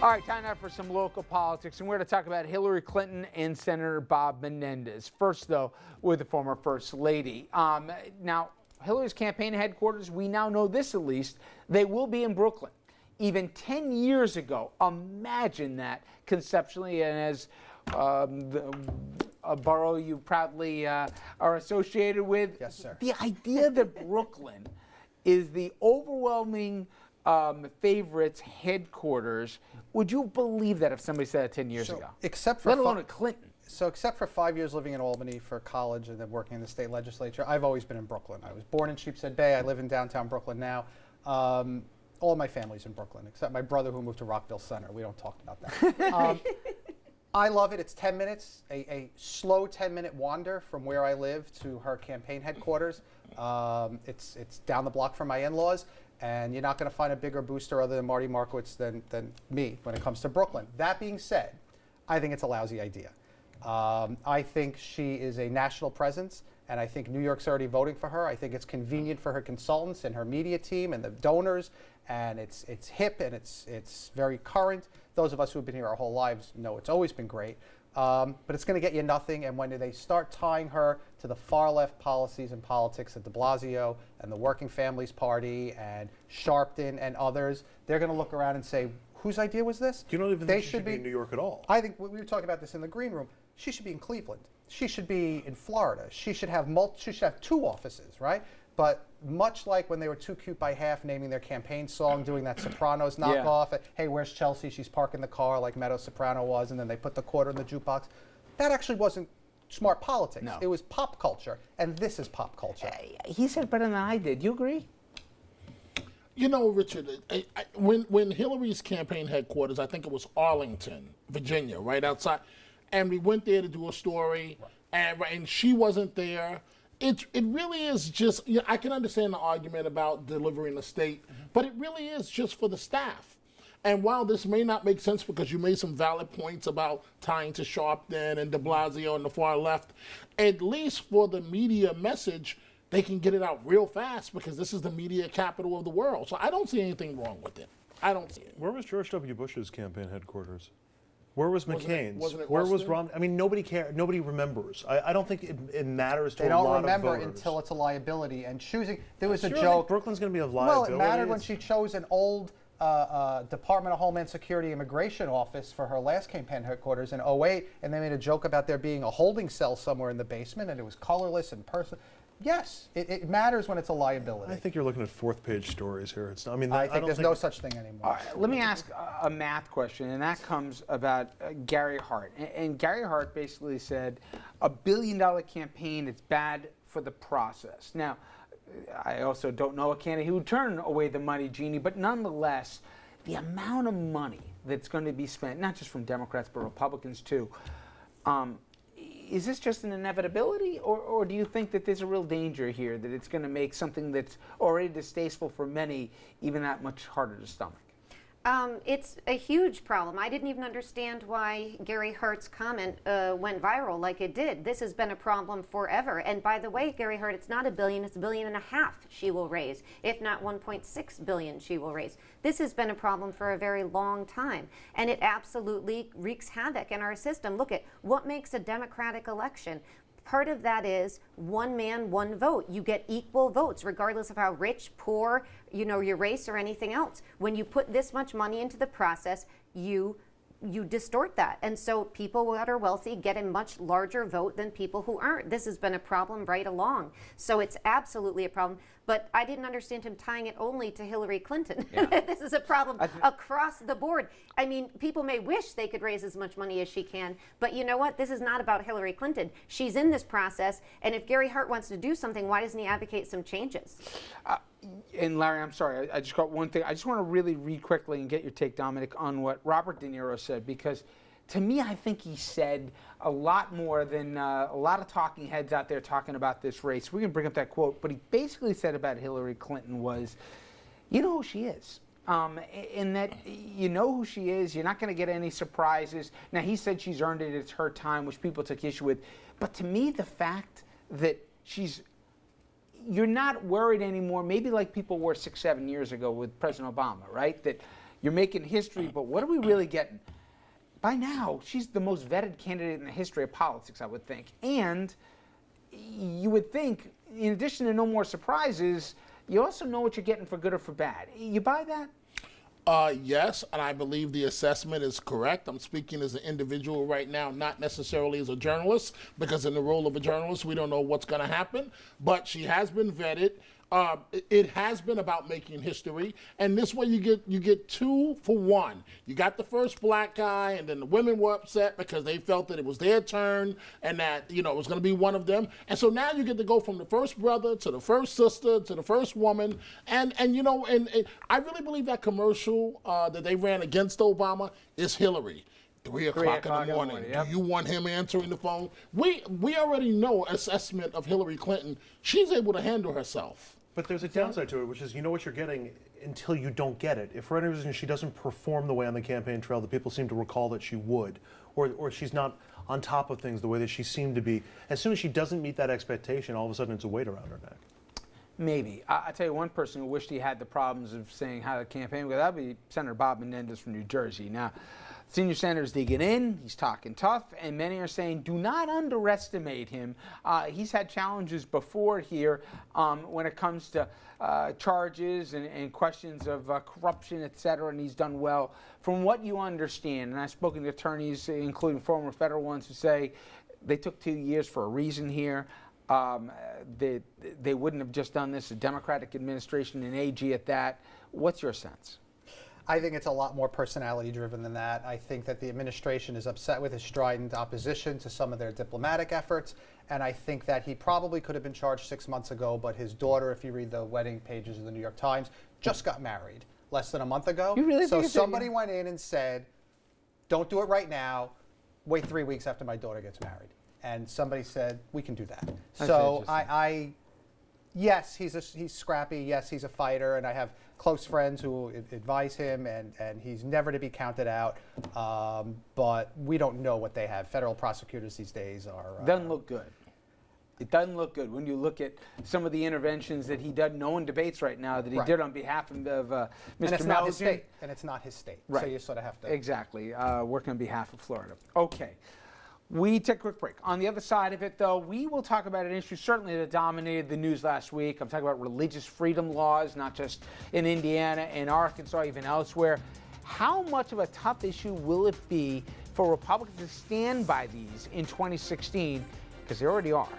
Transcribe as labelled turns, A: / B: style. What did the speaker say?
A: All right, time now for some local politics, and we're going to talk about Hillary Clinton and Senator Bob Menendez. First, though, with the former First Lady. Now, Hillary's campaign headquarters, we now know this at least, they will be in Brooklyn. Even 10 years ago, imagine that conceptually, and as a borough you proudly are associated with.
B: Yes, sir.
A: The idea that Brooklyn is the overwhelming favorites headquarters. Would you believe that if somebody said that 10 years ago?
B: Except for
A: let alone a Clinton.
B: So except for 5 years living in Albany for college and then working in the state legislature, I've always been in Brooklyn. I was born in Sheepshead Bay. I live in downtown Brooklyn now. All my family's in Brooklyn, except my brother who moved to Rockville Center. We don't talk about that. I love it. It's 10 minutes, a slow 10-minute wander from where I live to her campaign headquarters. It's down the block from my in-laws. And you're not going to find a bigger booster other than Marty Markowitz than me when it comes to Brooklyn. That being said, I think it's a lousy idea. I think she is a national presence, and I think New York's already voting for her. I think it's convenient for her consultants and her media team and the donors, and it's hip and it's very current. Those of us who have been here our whole lives know it's always been great. But it's going to get you nothing, and when they start tying her to the far left policies and politics at de Blasio and the Working Families Party and Sharpton and others, they're going to look around and say, whose idea was this?
C: You don't even think she should be in New York at all.
B: I think we were talking about this in the green room. She should be in Cleveland. She should be in Florida. She should have two offices, right? But much like when they were Too Cute by Half naming their campaign song, doing that Sopranos knockoff, hey, where's Chelsea? She's parking the car like Meadow Soprano was, and then they put the quarter in the jukebox. That actually wasn't smart politics.
A: No.
B: It was pop culture, and this is pop culture.
A: He said better than I did. You agree?
D: You know, Richard, when Hillary's campaign headquarters, I think it was Arlington, Virginia, right outside, and we went there to do a story, and she wasn't there. It really is just, you know, I can understand the argument about delivering the state, but it really is just for the staff. And while this may not make sense because you made some valid points about tying to Sharpton and de Blasio and the far left, at least for the media message, they can get it out real fast because this is the media capital of the world. So I don't see anything wrong with it. I don't see it.
C: Where was George W. Bush's campaign headquarters? Where was McCain's?
D: Wasn't it
C: Where was
D: Weston?
C: Romney? I mean, nobody cares. Nobody remembers. I don't think it matters to
B: They
C: a lot
B: don't remember
C: of voters.
B: until it's a liability. And choosing, there was a
C: Sure, I
B: joke.
C: think Brooklyn's going to be a
B: Well,
C: liability.
B: it mattered when she chose an old Department of Homeland Security immigration office for her last campaign headquarters in '08, and they made a joke about there being a holding cell somewhere in the basement, and it was colorless and personal. Yes, it matters when it's a liability.
C: I think you're looking at fourth-page stories here. It's not, I mean,
B: I
C: I
B: think
C: don't
B: there's no such thing anymore.
A: All right, let me ask a math question, and that comes about Gary Hart. And Gary Hart basically said $1 billion campaign, it's bad for the process. Now, I also don't know a candidate who would turn away the money genie, but nonetheless, the amount of money that's going to be spent, not just from Democrats, but Republicans too, is this just an inevitability, or do you think that there's a real danger here that it's going to make something that's already distasteful for many even that much harder to stomach?
E: It's a huge problem. I didn't even understand why Gary Hart's comment went viral like it did. This has been a problem forever. And by the way, Gary Hart, it's not $1 billion, it's $1.5 billion she will raise, if not $1.6 billion she will raise. This has been a problem for a very long time, and it absolutely wreaks havoc in our system. Look at what makes a democratic election. Part of that is one man, one vote. You get equal votes regardless of how rich, poor, you know, your race or anything else. When you put this much money into the process, you distort that. And so people that are wealthy get a much larger vote than people who aren't. This has been a problem right along. So it's absolutely a problem. But I didn't understand him tying it only to Hillary Clinton. Yeah. This is a problem across the board. I mean, people may wish they could raise as much money as she can, but you know what? This is not about Hillary Clinton. She's in this process, and if Gary Hart wants to do something, why doesn't he advocate some changes?
A: And Larry, I'm sorry, I just got one thing. I just want to really read quickly and get your take, Dominic, on what Robert De Niro said, because to me, I think he said a lot more than a lot of talking heads out there talking about this race. We're going to bring up that quote, but he basically said about Hillary Clinton was, you know who she is. In that you know who she is, you're not going to get any surprises. Now, he said she's earned it, it's her time, which people took issue with. But to me, the fact that you're not worried anymore, maybe like people were 6-7 years ago with President Obama, right? That you're making history, but what are we really getting? By now, she's the most vetted candidate in the history of politics, I would think. And you would think, in addition to no more surprises, you also know what you're getting for good or for bad. You buy that?
D: Yes, and I believe the assessment is correct. I'm speaking as an individual right now, not necessarily as a journalist, because in the role of a journalist, we don't know what's going to happen. But she has been vetted. It has been about making history, and this way you get 2 for 1. You got the first black guy, and then the women were upset because they felt that it was their turn, and that it was going to be one of them. And so now you get to go from the first brother to the first sister to the first woman, and I really believe that commercial that they ran against Obama is Hillary. 3 o'clock in the morning.
A: Yep.
D: Do you want him answering the phone? We already know assessment of Hillary Clinton. She's able to handle herself.
C: But there's a downside to it, which is you know what you're getting until you don't get it. If for any reason she doesn't perform the way on the campaign trail that people seem to recall that she would, or she's not on top of things the way that she seemed to be, as soon as she doesn't meet that expectation, all of a sudden it's a weight around her neck.
A: Maybe. I tell you one person who wished he had the problems of saying how to campaign, well, that would be Senator Bob Menendez from New Jersey. Now, senior senator's digging in, he's talking tough, and many are saying do not underestimate him. He's had challenges before here when it comes to charges and questions of corruption, et cetera, and he's done well. From what you understand, and I've spoken to attorneys, including former federal ones, who say they took 2 years for a reason here. They wouldn't have just done this, a Democratic administration and AG at that. What's your sense?
B: I think it's a lot more personality driven than that. I think that the administration is upset with his strident opposition to some of their diplomatic efforts, and I think that he probably could have been charged 6 months ago, but his daughter, if you read the wedding pages of the New York Times, just got married less than a month ago.
A: You really
B: so
A: think
B: somebody went in and said, don't do it right now, wait 3 weeks after my daughter gets married. And somebody said, we can do that.
A: That's
B: so yes, he's scrappy. Yes, he's a fighter, and I have close friends who advise him, and he's never to be counted out. But we don't know what they have. Federal prosecutors these days are...
A: Doesn't look good. It doesn't look good when you look at some of the interventions that he did. No one debates right now that he did on behalf of Mr.
B: And it's not his state. And it's not his state.
A: Right.
B: So you sort of have to...
A: Exactly. Working on behalf of Florida. Okay. We take a quick break. On the other side of it, though, we will talk about an issue certainly that dominated the news last week. I'm talking about religious freedom laws, not just in Indiana, in Arkansas, even elsewhere. How much of a tough issue will it be for Republicans to stand by these in 2016? Because they already are.